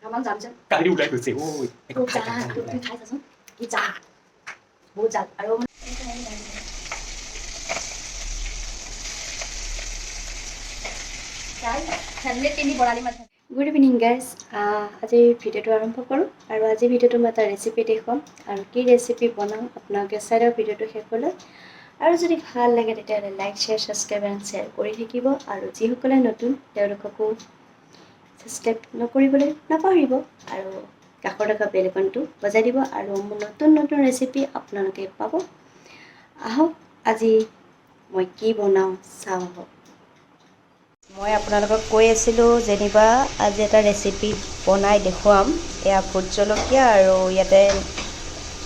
가만 잠자. 까리 울라이 글쎄. 오, 보자. 그 가서 보자. 보자. 알고. Good evening guys আজি ভিডিঅ'টো আৰম্ভ কৰোঁ আৰু আজি ভিডিঅ'টো মই এটা ৰেচিপি দেখুৱাম আৰু কি ৰেচিপি বনাওঁ আপোনালোকে চাই দিয়ক ভিডিঅ'টো শেষলৈ আৰু যদি ভাল লাগে তেতিয়াহ'লে like share subscribe and share কৰি থাকিব আৰু যিসকলে নতুন তেওঁলোককো ছাবস্ক্ৰাইব নকৰিবলৈ নাপাহৰিব আৰু কাষৰ থকা বেল আইকনটো বজাই দিব আৰু নতুন নতুন ৰেচিপি আপোনালোকে পাব আহক আজি মই কি বনাওঁ চাওঁ আহক মই আপোনালোকক কৈ আছিলোঁ যেনিবা আজি এটা ৰেচিপি বনাই দেখুৱাম এয়া ভোট জলকীয়া আৰু ইয়াতে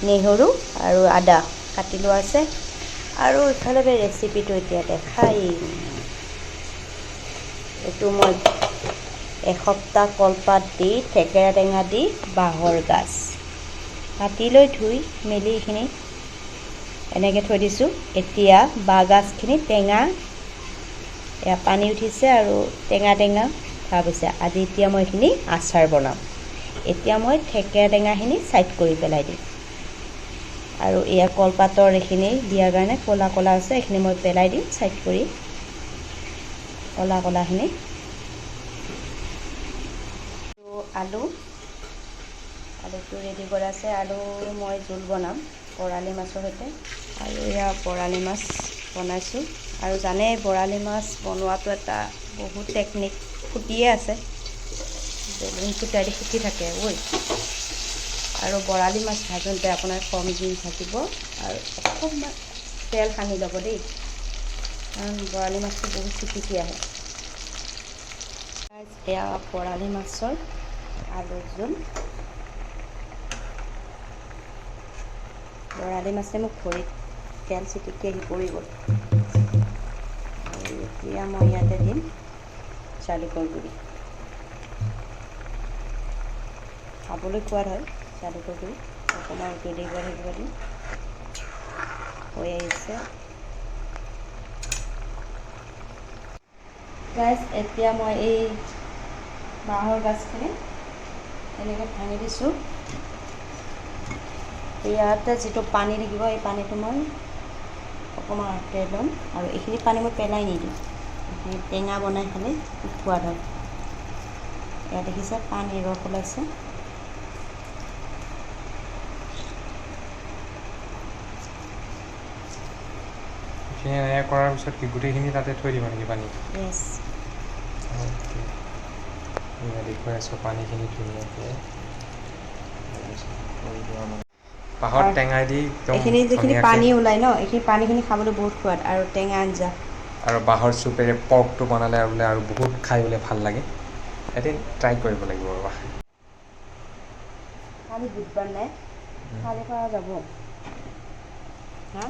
নহৰু আৰু আদা কাটি লোৱা আছে আৰু ইফালে ৰেচিপিটো এতিয়া দেখাই এইটো মই এসপ্তাহ কলপাত দি থেকেৰা টেঙা দি বাঁহৰ গাজ কাটি লৈ ধুই মেলি এইখিনি এনেকৈ থৈ দিছোঁ এতিয়া বাঁহ গাজখিনি টেঙা এয়া পানী উঠিছে আৰু টেঙা টেঙা ভাব হৈছে আজি এতিয়া মই এইখিনি আচাৰ বনাম এতিয়া মই থেকেৰা টেঙাখিনি ছাইড কৰি পেলাই দিম আৰু এয়া কলপাতৰ এইখিনি দিয়াৰ কাৰণে ক'লা ক'লা আছে এইখিনি মই পেলাই দিম ছাইড কৰি ক'লা ক'লাখিনি আলুটো ৰেডি কৰা আছে আলু মই জোল বনাম বৰালি মাছৰ সৈতে আৰু এয়া বৰালি মাছ বনাইছোঁ আৰু জানে বৰালি মাছ বনোৱাটো এটা বহুত টেকনিক ফুটিয়ে আছে বেলুন ফুটাই দি ফুটি থাকে ঐ আৰু বৰালি মাছ ভাজোঁতে আপোনাৰ কম জুই থাকিব আৰু অকণমান তেল সানি ল'ব দেই কাৰণ বৰালি মাছটো বহুত চিটিকি আহে এয়া বৰালি মাছৰ আলু জোল বৰালি মাছে মোক ভৰিত তেল চিটিকি আহি পৰি গ'ল আৰু এতিয়া মই ইয়াতে দিম জালুকৰ গুড়ি খাবলৈ সোৱাদ হয় জালুকৰ গুড়ি অকণমান উতলি গৈ থাকিব দিম হৈ আহিছে গাইজ এতিয়া মই এই বাঁহৰ গাজখিনি এনেকৈ ভাঙি দিছোঁ ইয়াতে যিটো পানী থাকিব এই পানীটো মই অকণমান আঁতৰাই ল'ম আৰু এইখিনি পানী মই পেলাই নিদিওঁ এইখিনি টেঙা বনাই খালে খুব সোৱাদ হয় ইয়াত দেখিছে পানী ৰস ওলাইছে এয়া কৰাৰ পিছত কি গোটেইখিনি তাতে থৈ দিব নেকি পানী য়েছ দেখুৱাই আছোঁ পানীখিনি ধুনীয়াকৈ বাঁহৰ টেঙাই দি এইখিনি যিখিনি পানী ওলাই ন এইখিনি পানীখিনি খাবলৈ বহুত সোৱাদ আৰু টেঙা আঞ্জা আৰু বাঁহৰ চুপেৰে পৰ্কটো বনালে আৰু বোলে আৰু বহুত খাই বোলে ভাল লাগে এদিন ট্ৰাই কৰিব লাগিব ৰ'বা খালি বুধবাৰ নাই খালি পৰা যাব হা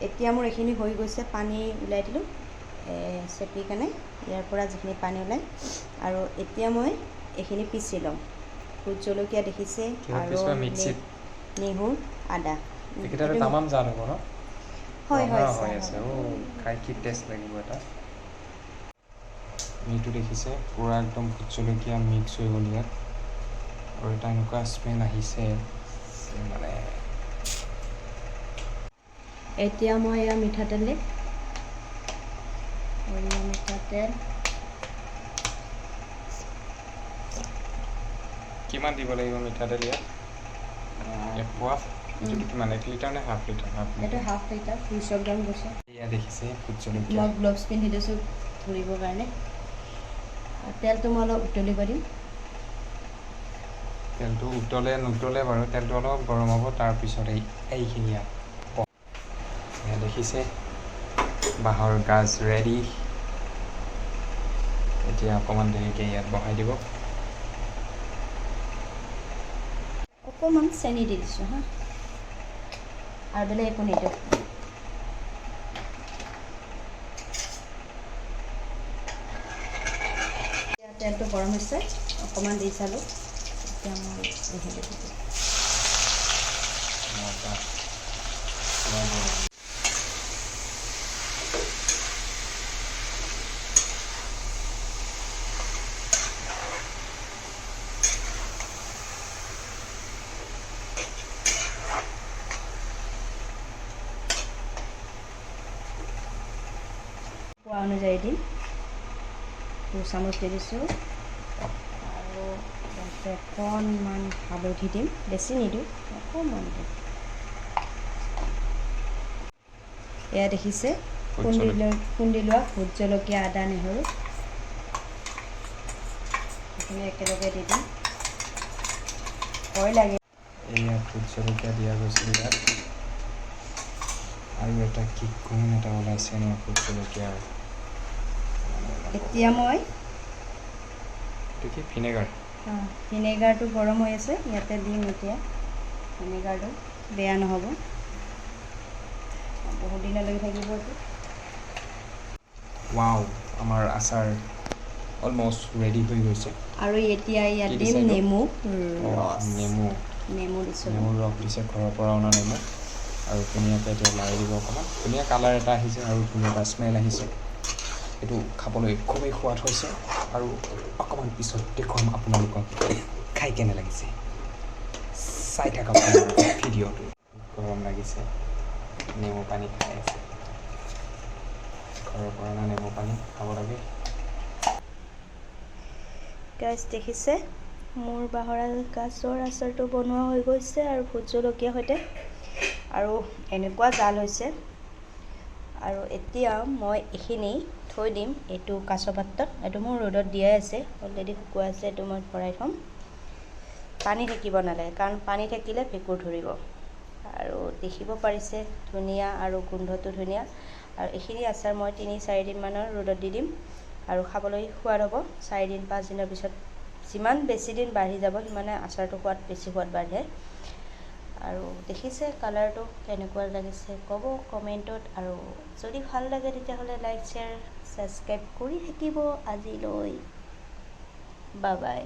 এতিয়া মোৰ এইখিনি হৈ গৈছে পানী ওলাই দিলোঁ চেপি কেনে ইয়াৰ পৰা যিখিনি পানী ওলাই আৰু এতিয়া মই এইখিনি পিচি ল'ম ভোট জলকীয়া দেখিছে আৰু নহৰু আদা তামাম জাল হ'ব ন হয় হয় হৈ আছে খাই কি টেষ্ট লাগিব এটা এইটো দেখিছে পূৰা একদম ভোট জলকীয়া মিক্স হৈ গ'ল ইয়াত আৰু এটা এনেকুৱা স্মেল আহিছে মানে এতিয়া মই এয়া মিঠাতেল দিম মিঠাতেল কিমান দিব লাগিব মিঠাতেল ইয়াত এপোৱা কিমান 1 লিটাৰ নে হাফ লিটাৰ এইটো হাফ লিটাৰ 200 গ্ৰাম গৈছে এয়া দেখিছে ভোট জলকীয়া মই গ্লভছ পিন্ধি দিছোঁ ধৰিবৰ কাৰণে তেলটো মই অলপ উতলিব দিম তেলটো উতলে নুতলে বাৰু তেলটো অলপ গৰম হ'ব তাৰপিছত এইখিনি এয়া দেখিছে বাঁহৰ গাজ ৰেডি এতিয়া অকণমান দেৰিকৈ ইয়াত বহাই দিব অকণমান চেনি দি দিছোঁ হা আৰু বেলেগ একো নিদিওঁ তেলটো গৰম হৈছে অকণমান দি চালোঁ এতিয়া মই এইখিনি অনুযায়ী দিম 2 চামুচ দি দিছোঁ আৰু ইয়াতে অকণমান হালধি দিম বেছি নিদিওঁ অকণমান দিম এয়া দেখিছে খুন্দি লোৱা ভোট জলকীয়া আদা নহৰু এইখিনি একেলগে দি দিম ভয় লাগে এয়া ভোট জলকীয়া দিয়া গৈছিল ইয়াত আৰু এটা কি গুণ এটা ওলাইছে ন ভোট জলকীয়াৰ এতিয়া মই এইটো কি ভিনেগাৰ ভিনেগাৰটো গৰম হৈ আছে ইয়াতে দিম এতিয়া ভিনেগাৰটো বেয়া নহ'ব বহুত দিনলৈকে থাকিব এইটো ৱাও আমাৰ আচাৰ অলমষ্ট ৰেডি হৈ গৈছে আৰু এতিয়া ইয়াত কি দিম দিছে এইটো? নেমু নেমু নেমু দিছোঁ নেমুৰ ৰস দিছে ঘৰৰ পৰা অনা নেমু আৰু ধুনীয়াকৈ এতিয়া লাৰি দিব অকণমান ধুনীয়া কালাৰ এটা আহিছে আৰু ধুনীয়া এটা স্মেল আহিছে এইটো খাবলৈ খুবেই সোৱাদ হৈছে আৰু অকণমান পিছত দেখুৱাম আপোনালোকক খাই কেনে লাগিছে চাই থাকক ভিডিঅ'টো গৰম লাগিছে নেমু পানী খাই আছে ঘৰৰ পৰা অনা নেমু পানী খাব লাগে গাইছ দেখিছে মোৰ বাঁহৰা গাজৰ আচাৰটো বনোৱা হৈ গৈছে আৰু ভোট জলকীয়া সৈতে আৰু এনেকুৱা জাল হৈছে আৰু এতিয়া মই এইখিনি থৈ দিম এইটো কাছ পাত্ৰত এইটো মোৰ ৰ'দত দিয়াই আছে অলৰেডি শুকুৱাই আছে এইটো মই ভৰাই থ'ম পানী থাকিব নালাগে কাৰণ পানী থাকিলে ভেঁকুৰ ধৰিব আৰু দেখিব পাৰিছে ধুনীয়া আৰু গোন্ধটো ধুনীয়া আৰু এইখিনি আচাৰ মই 3-4 দিনমানৰ ৰ'দত দি দিম আৰু খাবলৈ সোৱাদ হ'ব 4 দিন 5 দিনৰ পিছত যিমান বেছি দিন বাঢ়ি যাব সিমানে আচাৰটো বেছি সোৱাদ বাঢ়ে আৰু দেখিছে কালাৰটো কেনেকুৱা লাগিছে ক'ব কমেণ্টত আৰু যদি ভাল লাগে তেতিয়াহ'লে লাইক শ্বেয়াৰ ছাবস্ক্ৰাইব কৰি থাকিব আজিলৈ বাই বাই